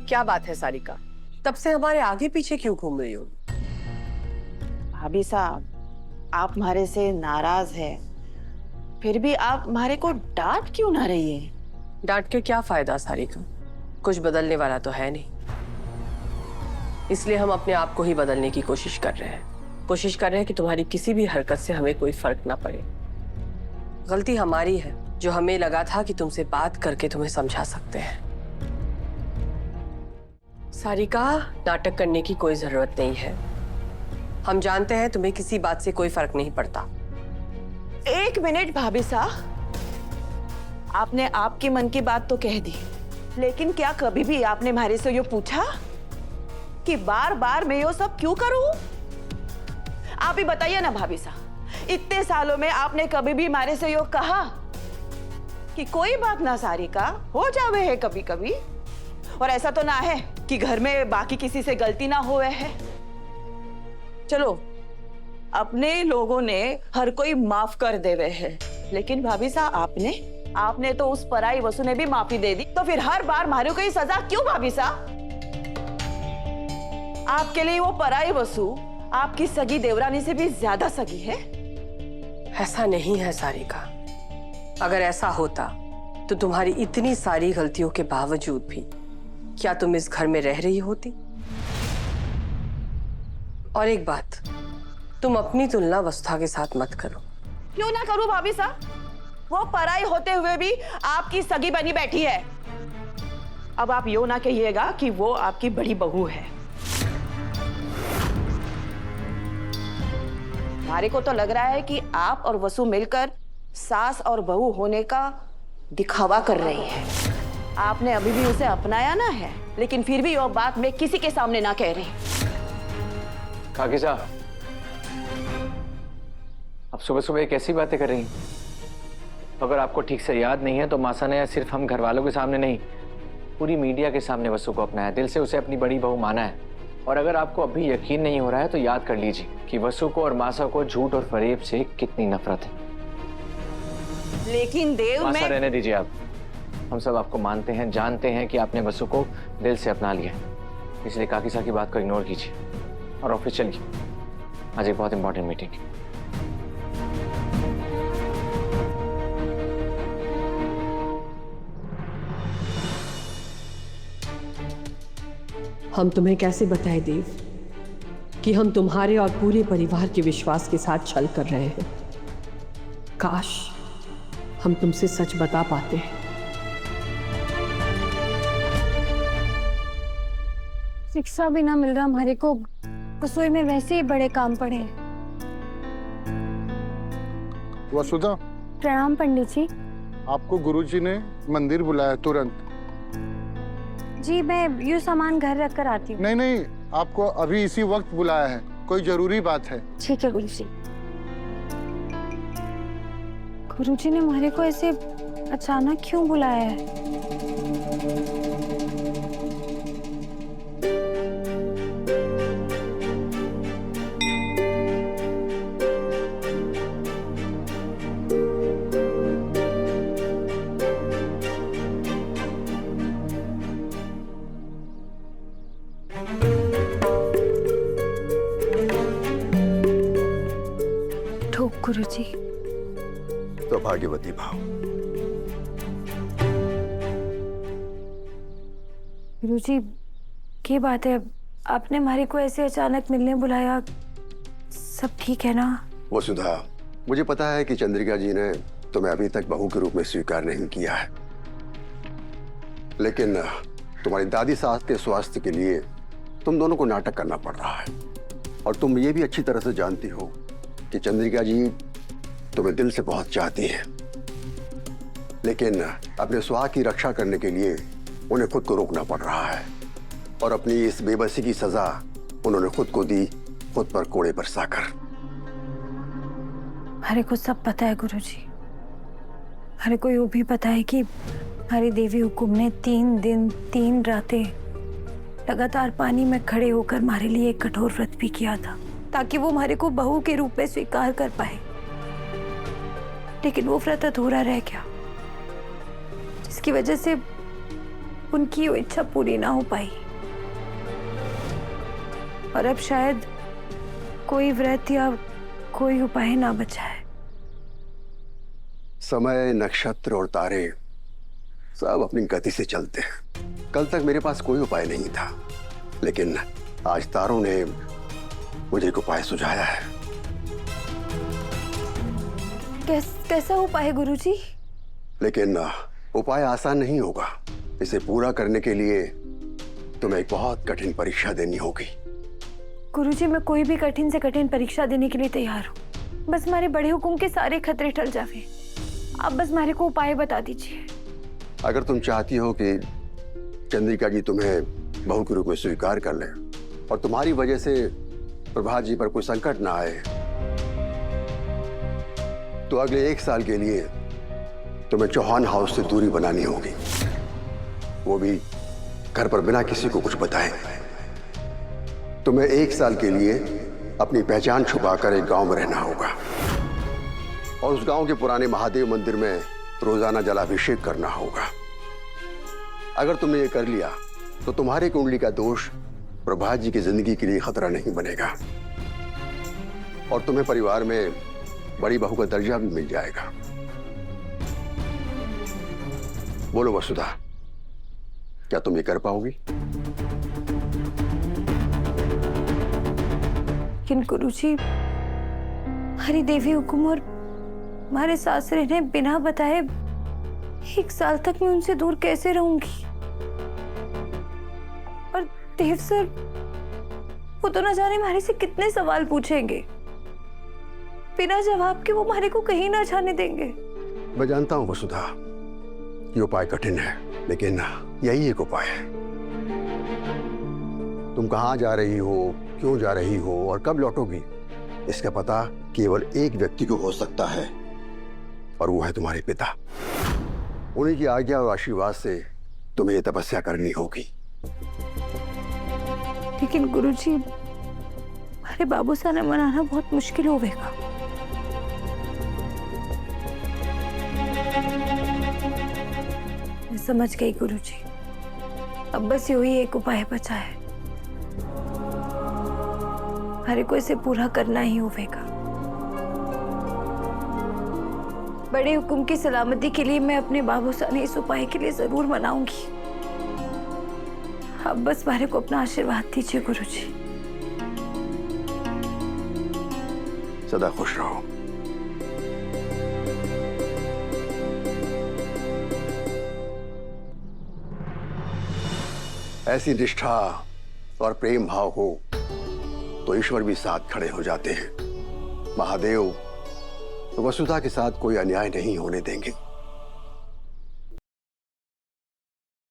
क्या बात है सारिका, तब से हमारे आगे पीछे क्यों घूम रही हो? भाभी साहब, आप हमारे से नाराज है, फिर भी आप हमारे को डांट क्यों ना रही है? डांट के क्या फायदा सारिका, कुछ बदलने वाला तो है नहीं। इसलिए हम अपने आप को ही बदलने की कोशिश कर रहे हैं। कोशिश कर रहे हैं कि तुम्हारी किसी भी हरकत से हमें कोई फर्क ना पड़े। गलती हमारी है जो हमें लगा था कि तुमसे बात करके तुम्हें समझा सकते हैं। सारिका, नाटक करने की कोई जरूरत नहीं है। हम जानते हैं तुम्हें किसी बात से कोई फर्क नहीं पड़ता। एक मिनट भाभी साहब, आपने आपके मन की बात तो कह दी, लेकिन क्या कभी भी आपने हमारे से ये पूछा कि बार बार मैं ये सब क्यों करूं? आप ही बताइए ना भाभी साहब, इतने सालों में आपने कभी भी हमारे से ये कहा कि कोई बात ना सारिका, हो जावे है कभी कभी, और ऐसा तो ना है कि घर में बाकी किसी से गलती ना हुए है। चलो, अपने लोगों ने हर कोई माफ कर देवे है, लेकिन भाभी साहब आपने तो उस पराई वसु ने भी माफी दे दी, तो फिर हर बार मारू को ही सजा क्यों भाभी साहब? आपके लिए वो पराई वसु आपकी सगी देवरानी से भी ज्यादा सगी है? ऐसा नहीं है सारिका। अगर ऐसा होता तो तुम्हारी इतनी सारी गलतियों के बावजूद भी क्या तुम इस घर में रह रही होती? और एक बात, तुम अपनी तुलना वसुधा के साथ मत करो। क्यों ना करूं भाभी साहब? वो पराई होते हुए भी आपकी सगी बनी बैठी है। अब आप यो ना कहिएगा कि वो आपकी बड़ी बहू है। हमारे को तो लग रहा है कि आप और वसु मिलकर सास और बहू होने का दिखावा कर रही है। आपने अभी भी उसे अपनाया ना है, लेकिन फिर भी वो बात मैं किसी के सामने ना कह रही। काकी साहब, अब सुबह सुबह कैसी बातें कर रही हैं? अगर आपको ठीक से याद नहीं है तो मासा ने सिर्फ हम घर वालों के सामने नहीं, पूरी मीडिया के सामने वसु को अपनाया, दिल से उसे अपनी बड़ी बहू माना है। और अगर आपको अभी यकीन नहीं हो रहा है तो याद कर लीजिए कि वसु को और मासा को झूठ और फरेब से कितनी नफरत है। लेकिन देव मासा, में रहने दीजिए आप। हम सब आपको मानते हैं, जानते हैं कि आपने वसु को दिल से अपना लिया, इसलिए काकी साहब की बात को इग्नोर कीजिए और ऑफिस चलिए। आज एक बहुत इंपॉर्टेंट मीटिंग है। हम तुम्हें कैसे बताएं देव कि हम तुम्हारे और पूरे परिवार के विश्वास के साथ छल कर रहे हैं? काश हम तुमसे सच बता पाते। शिक्षा भी ना मिल रहा हमारे को, रसोई में वैसे ही बड़े काम पड़े हैं। वसुधा, प्रणाम पंडित जी। आपको गुरुजी ने मंदिर बुलाया तुरंत। जी मैं यूँ सामान घर रख कर आती हूँ। नहीं नहीं, आपको अभी इसी वक्त बुलाया है, कोई जरूरी बात है। ठीक है गुरु जी। गुरु जी ने हमारे को ऐसे अचानक क्यों बुलाया है? गुरुजी, तो भाग्यवती भाव। गुरुजी, क्या बात है, आपने हमारे को ऐसे अचानक मिलने बुलाया? सब ठीक है ना? वसुधा, मुझे पता है कि चंद्रिका जी ने तुम्हें अभी तक बहू के रूप में स्वीकार नहीं किया है, लेकिन तुम्हारी दादी सास के स्वास्थ्य के लिए तुम दोनों को नाटक करना पड़ रहा है। और तुम ये भी अच्छी तरह से जानती हो कि चंद्रिका जी तुम्हें दिल से बहुत चाहती हैं, लेकिन अपने स्वास्थ्य की रक्षा करने के लिए उन्हें खुद को रोकना पड़ रहा है। और अपनी इस बेबसी की सजा उन्होंने खुद को दी, खुद पर कोड़े बरसाकर। हमारे को सब पता है गुरुजी। हमारे को ये भी पता है कि हमारी देवी हुकुम ने 3 दिन 3 रातें लगातार पानी में खड़े होकर हमारे लिए एक कठोर व्रत भी किया था, ताकि वो हमारे को बहू के रूप में स्वीकार कर पाए। लेकिन वो व्रत अधूरा रह गया, जिसकी वजह से उनकी वो इच्छा पूरी ना हो पाई और अब शायद कोई व्रत या कोई उपाय ना बचा है। समय, नक्षत्र और तारे सब अपनी गति से चलते हैं। कल तक मेरे पास कोई उपाय नहीं था, लेकिन आज तारों ने मुझे एक उपाय सुझाया है। कैसा उपाय गुरुजी? लेकिन उपाय आसान नहीं होगा। इसे पूरा करने के लिए तुम्हें एक बहुत कठिन परीक्षा देनी होगी। गुरुजी, मैं कोई भी कठिन से कठिन परीक्षा देने के लिए तैयार हूँ। बस हमारे बड़े हुकुम के सारे खतरे टल जावे। आप बस हमारे को उपाय बता दीजिए। अगर तुम चाहती हो कि चंद्रिका जी तुम्हें बहू के रूप में स्वीकार कर ले और तुम्हारी वजह से प्रभात जी पर कोई संकट ना आए, तो अगले 1 साल के लिए तुम्हें चौहान हाउस से दूरी बनानी होगी, वो भी घर पर बिना किसी को कुछ बताए। तुम्हें 1 साल के लिए अपनी पहचान छुपाकर एक गांव में रहना होगा और उस गांव के पुराने महादेव मंदिर में रोजाना जलाभिषेक करना होगा। अगर तुमने ये कर लिया तो तुम्हारी कुंडली का दोष प्रभात जी की जिंदगी के लिए खतरा नहीं बनेगा और तुम्हें परिवार में बड़ी बहू का दर्जा भी मिल जाएगा। बोलो वसुधा, क्या तुम ये कर पाओगी? लेकिन गुरुजी, हमारी देवी हुकुम और हमारे सासरे ने बिना बताए 1 साल तक मैं उनसे दूर कैसे रहूंगी? और देव सर, वो तो न जाने हमारे से कितने सवाल पूछेंगे। बिना जवाब के वो हमारे को कहीं ना जाने देंगे। मैं जानता हूं वसुधा, ये उपाय कठिन है, लेकिन यही एक उपाय है। तुम कहां जा रही हो, क्यों जा रही हो और कब लौटोगी, इसका पता केवल एक व्यक्ति को हो सकता है और वो है तुम्हारे पिता। उन्हीं की आज्ञा और आशीर्वाद से तुम्हें ये तपस्या करनी होगी। लेकिन गुरुजी, हमारे बाबू साहब ने मनाना बहुत मुश्किल होगा। मैं समझ गई गुरुजी, अब बस यही एक उपाय बचा है। हमारे को इसे पूरा करना ही होगा। बड़े हुकुम की सलामती के लिए मैं अपने बाबू साहब ने इस उपाय के लिए जरूर मनाऊंगी। अब बस हमारे को अपना आशीर्वाद दीजिए गुरुजी। सदा खुश रहो। ऐसी निष्ठा और प्रेम भाव हो तो ईश्वर भी साथ खड़े हो जाते हैं। महादेव वसुधा के साथ कोई अन्याय नहीं होने देंगे।